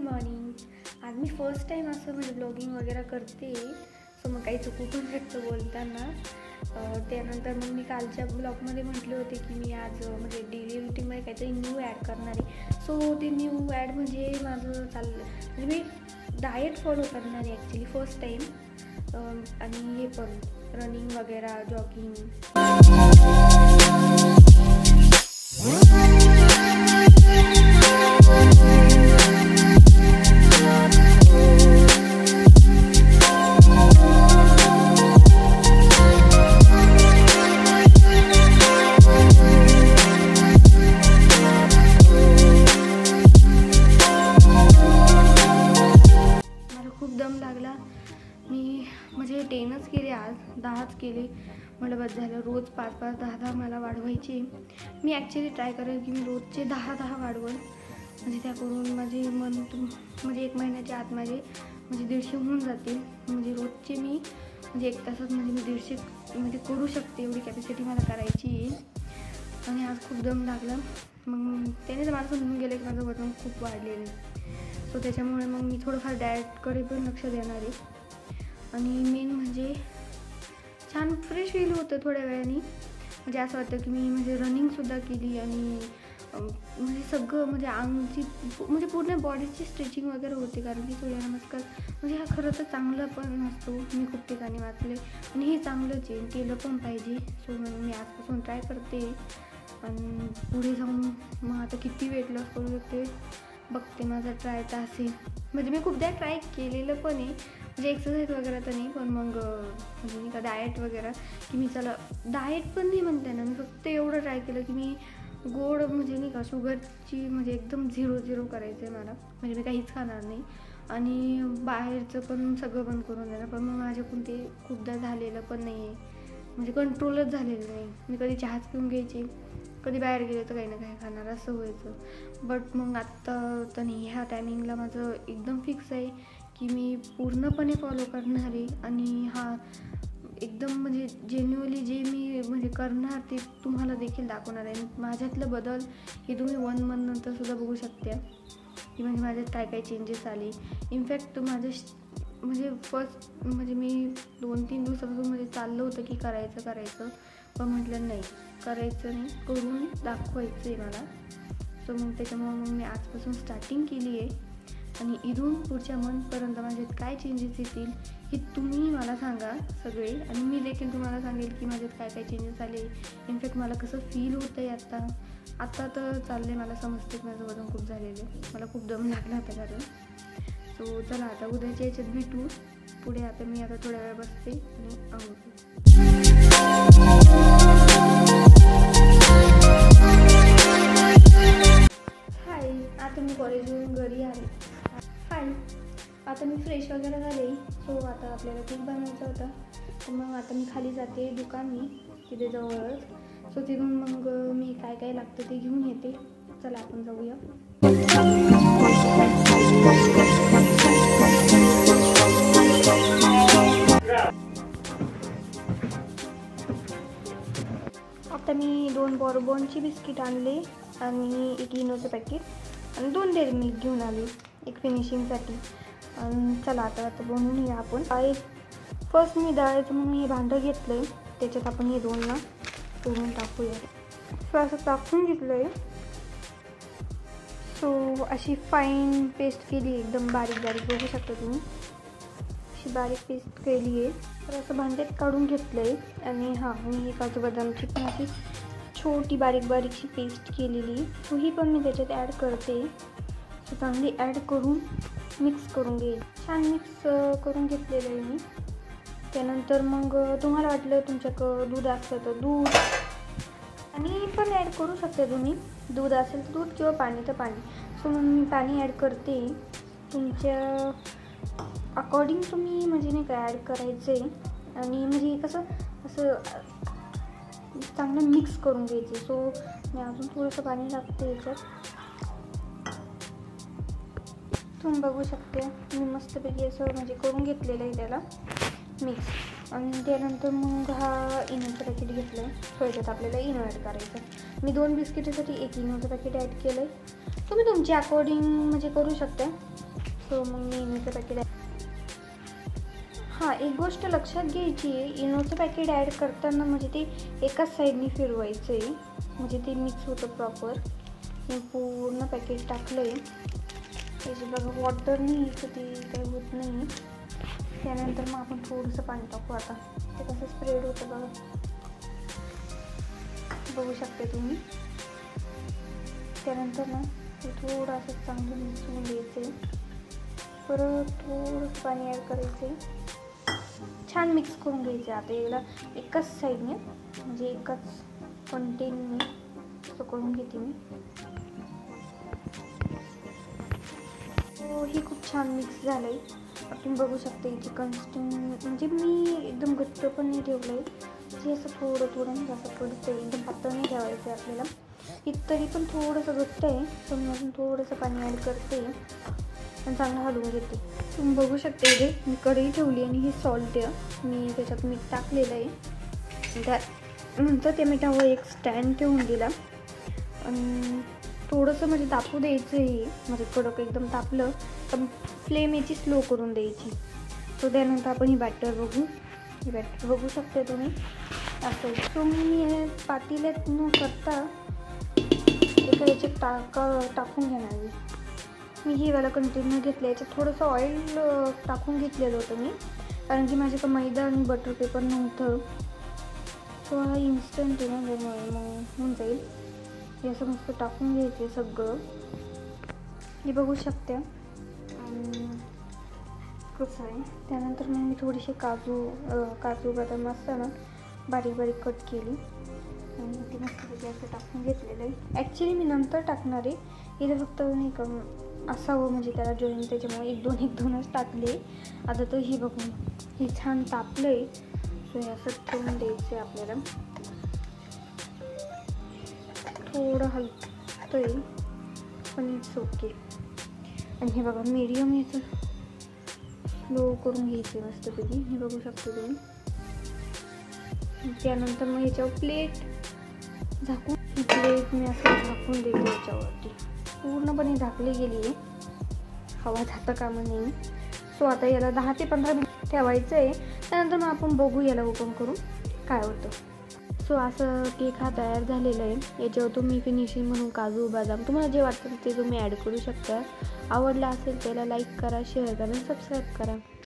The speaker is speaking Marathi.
मॉर्निंग. आज मी फर्स्ट टाईम असं म्हणजे ब्लॉगिंग वगैरे करते, सो मग काही चुकू पण शकतं बोलताना. त्यानंतर मग मी कालच्या ब्लॉगमध्ये म्हटले होते की मी आज म्हणजे डेली रुटीनमध्ये काहीतरी न्यू ॲड करणार आहे. सो ते न्यू ॲड म्हणजे माझं चाललं म्हणजे मी डाएट फॉलो करणार आहे ॲक्च्युली फर्स्ट टाईम. आणि हे पण रनिंग वगैरे जॉगिंग. मी म्हणजे 10च केले, आज 10च केले. म्हटलं बस झालं, रोज 5-5, 10-10 मला वाढवायचे. मी ॲक्च्युली ट्राय करेल की मी रोजचे 10-10 वाढवल, म्हणजे त्या करून माझे म्हणजे 1 महिन्याच्या आत माझे म्हणजे 150 होऊन जातील. म्हणजे रोजचे मी म्हणजे 1 तासात म्हणजे मी 150 म्हणजे करू शकते, एवढी कॅपॅसिटी मला करायची आहे. आणि आज खूप दम लागला. मग त्याने तर मला समजून गेलं की माझं वजन खूप वाढलेलं आहे. सो त्याच्यामुळे मग मी थोडंफार डाएटकडे पण लक्ष देणार आहे. आणि मेन म्हणजे छान फ्रेश फील होतं थोड्या वेळाने. म्हणजे असं वाटतं की मी म्हणजे रनिंगसुद्धा केली आणि म्हणजे सगळं म्हणजे अंगची म्हणजे पूर्ण बॉडीची स्ट्रेचिंग वगैरे होते. कारण की सूर्यनमस्कार म्हणजे हा खरं तर चांगला पण असतो, मी खूप ठिकाणी वाचले आणि हे चांगलंच आहे, केलं पण पाहिजे. सो मी आजपासून ट्राय करते आणि पुढे जाऊन मग आता किती वेट लॉस करू शकते बघते. माझा ट्राय तर असेल म्हणजे मी खूपदा ट्राय केलेलं पण आहे, म्हणजे एक्सरसाइज वगैरे तर नाही, पण मग म्हणजे नाही का डाएट वगैरे की मी चला डाएट पण नाही म्हणते ना, मी फक्त एवढं ट्राय केलं की मी गोड म्हणजे नाही का शुगरची म्हणजे एकदम 0 करायचं आहे मला. म्हणजे मी काहीच खाणार नाही आणि बाहेरचं पण सगळं बंद करून देणार. पण मग माझ्याकडून ते खूपदा झालेलं पण नाही आहे, म्हणजे कंट्रोलच झालेलं नाही. मी कधी चहाच पिऊन घ्यायची, कधी बाहेर गेले तर काही ना काही खाणार असं व्हायचं. बट मग आत्ता तर नाही, ह्या टायमिंगला माझं एकदम फिक्स आहे की मी पूर्णपणे फॉलो करणार आहे. आणि हा एकदम म्हणजे जेन्युअली जे मी म्हणजे करणार ते तुम्हाला देखील दाखवणार आहे. माझ्यातलं बदल हे तुम्ही 1 मंथ नंतरसुद्धा बघू शकता की म्हणजे माझ्यात काय काय चेंजेस आले. इनफॅक्ट माझं म्हणजे फर्स्ट म्हणजे मी 2-3 दिवसापासून म्हणजे चाललं होतं की करायचं पण म्हटलं नाही, करायचं नाही, करून दाखवायचं आहे मला. सो मग त्याच्यामुळं मग मी आजपासून स्टार्टिंग केली आहे. आणि इथून पुढच्या मंथपर्यंत माझ्यात काय चेंजेस येतील हे तुम्ही मला सांगा सगळे, आणि मी देखील तुम्हाला सांगेल की माझ्यात काय काय चेंजेस आले. इनफॅक्ट मला कसं फील होतं आहे आता तर चाललं आहे, मला समजते की माझं वजन खूप झालेलं आहे. मला खूप दम लागला होता कारण. सो चला आता उद्याच्या याच्यात भेटू पुढे. आता मी थोड्या वेळ बसते आणि आवडते. हाय, आता मी कॉलेजवरून घरी आले. हाय, आता मी फ्रेश वगैरे झाले. सो आता आपल्याला केक बनवायचा होता, तर मग आता मी खाली जाते दुकानी तिथे जवळच. सो तिथून मग मी काय काय लागतं ते घेऊन येते. चला आपण जाऊया. आता मी 2 बॉर्बनची बिस्किट आणले आणि 1 इनोचं पॅकेट आणि 2 डेअरी मिल्क घेऊन आले एक फिनिशिंगसाठी. आणि चला आता बनवूया आपण. फर्स्ट मी दळायचं म्हणून हे भांडं घेतलं आहे, त्याच्यात आपण हे 2 ना तोडून टाकूया. सो असं टाकून घेतलं आहे. सो अशी फाईन पेस्ट केली आहे, एकदम बारीक बघू शकता तुम्ही, अशी बारीक पेस्ट केली आहे. तर असं भांड्यात काढून घेतलं आहे. आणि हां, मी काजू बदामची पण अशी छोटी बारीकशी पेस्ट केलेली. सो ही पण मी त्याच्यात ॲड करते. सो चांगली ॲड करून मिक्स करून घेईल. छान मिक्स करून घेतलेलं आहे मी. त्यानंतर मग तुम्हाला वाटलं तुमच्याकडं दूध असतं तर दूध आणि पण ॲड करू शकता तुम्ही. दूध असेल तर दूध किंवा पाणी तर पाणी. सो मग मी पाणी ॲड करते. तुमच्या अकॉर्डिंग तुम्ही म्हणजे नाही का ॲड करायचं आहे. आणि म्हणजे कसं असं चांगलं मिक्स करून घ्यायचं. सो मी अजून थोडंसं पाणी टाकते याच्यात. तुम्ही बघू शकते मी मस्तपैकी असं म्हणजे करून घेतलेलं आहे त्याला मिक्स. आणि त्यानंतर मग हा इनोचं पॅकेट घेतलं आहे. सो याच्यात आपल्याला इनो ॲड करायचं. मी 2 बिस्किटासाठी 1 इनोचं पॅकेट ॲड केलं आहे. तुम्ही तुमच्या अकॉर्डिंग म्हणजे करू शकता. सो मग मी इनोचं पॅकेट हां, एक गोष्ट लक्षात घ्यायची आहे, इनोचं पॅकेट ॲड करताना म्हणजे ते एकाच साईडने फिरवायचं आहे, म्हणजे ते मिक्स होतं प्रॉपर. मी पूर्ण पॅकेट टाकलं आहे. त्याचे बघा वॉटर नाही तर ते काही होत नाही. त्यानंतर मग आपण थोडंसं पाणी टाकू. आता ते कसं स्प्रेड होतं बघा, बघू शकते तुम्ही. त्यानंतर ना ते थोडं असं चांगलं मिसळून द्यायचं आहे. परत थोडंसं पाणी ॲड करायचं आहे, छान मिक्स करून घ्यायचं आहे. आता याला एकाच साईडने म्हणजे एकाच कंटेनने असं करून घेते मी. हे खूप छान मिक्स झालं आहे. आपण बघू शकता याची कन्सिस्टन्सी म्हणजे मी एकदम घट्ट पण नाही ठेवलं आहे, जे असं थोडं थोडं नाही असं पडतं आहे, एकदम पातळ नाही ठेवायचं आहे आपल्याला. तरी पण थोडंसं घट्ट आहे, तर मी अजून थोडंसं पाणी ॲड करते आणि चांगलं हलवून घेते. तुम्ही बघू शकता इथे मी कढई ठेवली आणि हे सॉल्ट आहे, मी त्याच्यात मीठ टाकलेलं आहे. त्यानंतर त्या मिठावर एक स्टँड ठेवून दिला आणि थोडंसं म्हणजे तापू द्यायचं आहे. म्हणजे कडक एकदम तापलं तर फ्लेम याची स्लो करून द्यायची. सो त्यानंतर आपण ही बॅटर बघू. ही बॅटर बघू शकते तुम्ही असं. सो मी हे पातेल्यात न करता एका याच्यात टाकून घेणार आहे. मी ही वाला कंटेनर घेतलं, याच्यात थोडंसं ऑइल टाकून घेतलेलं होतं मी, कारण की माझ्याकडं मैदा आणि बटर पेपर नव्हतं. सो हा इन्स्टंट आहे ना, त्यामुळे मग होऊन जाईल. हे असं मस्त टाकून घ्यायचं सगळं. हे बघू शकते कसं आहे. त्यानंतर मग मी थोडीशी काजू बदाम असताना बारीक बारीक कट केली आणि ती मस्तपैकी असं टाकून घेतलेलं आहे. ॲक्च्युली मी नंतर टाकणार आहे, इथे फक्त नाही का असावं म्हणजे त्याला जॉईन, त्याच्यामुळे एक दोनच टाकले. आता तर ही बघून हे छान तापलं आहे. सो हे असं ठेवून द्यायचं आहे आपल्याला. थोडं हलतं आहे पण इट्स ओके. आणि हे बघा मीडियम याचं स्लो करून घ्यायचं आहे मस्तपैकी. हे बघू शकतो तुम्ही. त्यानंतर मग याच्यावर प्लेट झाकून, ही प्लेट मी असं झाकून देते याच्यावरती. पूर्णपणे झाकली गेली आहे, हवा जाता कामा नये. सो आता याला 10 ते 15 मिनिट ठेवायचं आहे. त्यानंतर मग आपण बघू याला ओपन करून काय होतं. सो असं केक हा तयार झालेला आहे. याच्यावर तुम्ही फिनिशिंग म्हणून काजू बदाम तुम्हाला जे वाटतं ते तुम्ही ॲड करू शकता. आवडला असेल त्याला लाईक करा, शेअर करा आणि सबस्क्राईब करा.